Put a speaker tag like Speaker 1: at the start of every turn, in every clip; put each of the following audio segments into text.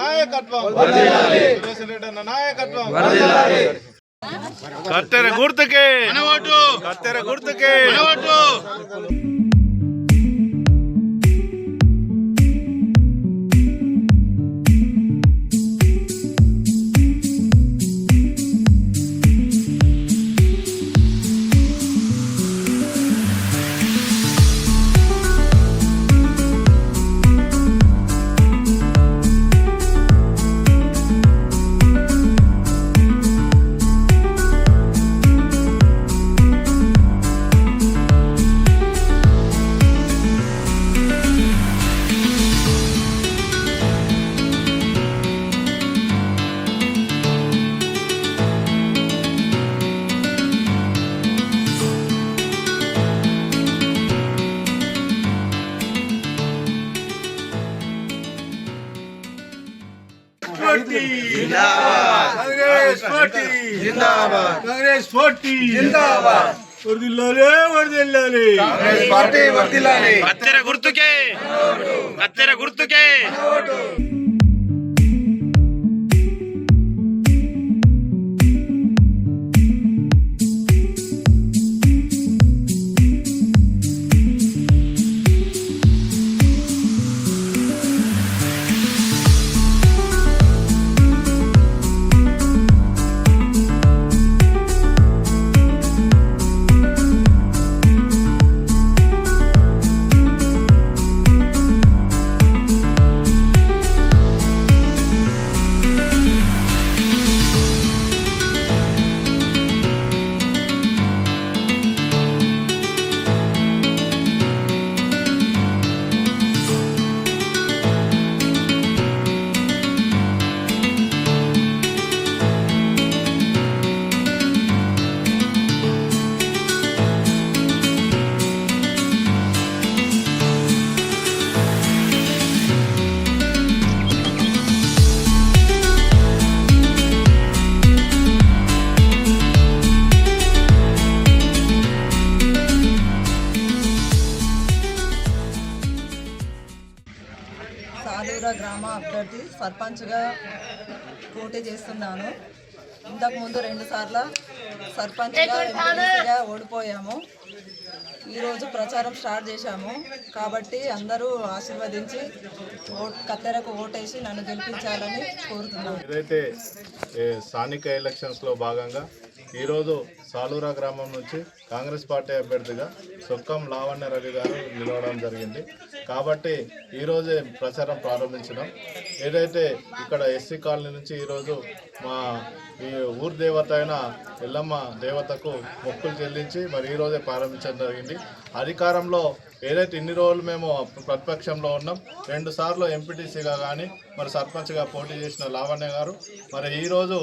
Speaker 1: నాయకత్వం సురేష్ రెడ్డి అన్న నాయకత్వం కత్తెర గుర్తుకే కత్తెర గుర్తుకే
Speaker 2: कांग्रेस पार्टी जिंदाबाद वर्दिल्लाली कांग्रेस पार्टी वर्दिल्लाली
Speaker 1: कत्तेर गुर्तुके
Speaker 3: సాలూరా గ్రామ అభ్యర్థి సర్పంచ్గా పోటీ చేస్తున్నాను. ఇంతకుముందు 2 సార్లు సర్పంచ్గా ఎంపీగా ఓడిపోయాము. ఈరోజు ప్రచారం స్టార్ట్ చేశాము కాబట్టి అందరూ ఆశీర్వదించి కత్తెరకు ఓటేసి నన్ను గెలిపించాలని కోరుతున్నాను.
Speaker 1: ఏదైతే స్థానిక ఎలక్షన్స్లో భాగంగా ఈరోజు సాలూరా గ్రామం నుంచి కాంగ్రెస్ పార్టీ అభ్యర్థిగా సొక్కం లావణ్య రవి గారు నిలవడం జరిగింది. కాబట్టి ఈరోజే ప్రచారం ప్రారంభించడం. ఏదైతే ఇక్కడ ఎస్సీ కాలనీ నుంచి ఈరోజు మా ఈ ఊరు దేవత అయిన ఎల్లమ్మ దేవతకు మొక్కులు చెల్లించి మరి ఈరోజే ప్రారంభించడం జరిగింది. అధికారంలో ఏదైతే ఇన్ని రోజులు మేము ప్రతిపక్షంలో ఉన్నాం, 2 సార్లు ఎంపీటీసీగా కానీ మరి సర్పంచ్గా పోటీ చేసిన లావణ్య గారు మరి ఈరోజు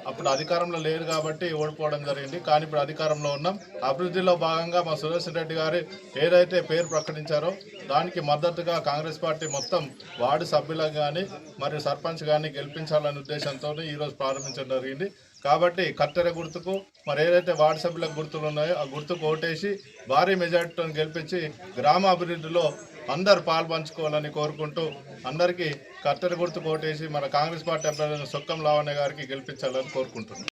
Speaker 1: అప్పుడు అధికారంలో లేరు కాబట్టి ఓడిపోవడం జరిగింది. కానీ ఇప్పుడు అధికారంలో ఉన్నాం. అభివృద్ధిలో భాగంగా మా సురేష్ రెడ్డి గారు ఏదైతే పేరు ప్రకటించారో దానికి మద్దతుగా కాంగ్రెస్ పార్టీ మొత్తం వార్డు సభ్యులకు కానీ మరియు సర్పంచ్ కానీ గెలిపించాలనే ఉద్దేశంతో ఈరోజు ప్రారంభించడం జరిగింది. కాబట్టి కత్తెర గుర్తుకు మరి ఏదైతే వార్డు సభ్యులకు గుర్తులు ఉన్నాయో ఆ గుర్తుకు ఓటేసి భారీ మెజార్టీతో గెలిపించి గ్రామ అభివృద్ధిలో అందరు పాల్పంచుకోవాలని కోరుకుంటూ అందరికీ కత్తెర గుర్తుకు ఓటేసి మన కాంగ్రెస్ పార్టీ అభ్యర్థి సొక్కం లావణ్య గారికి గెలిపించాలని కోరుకుంటున్నాం.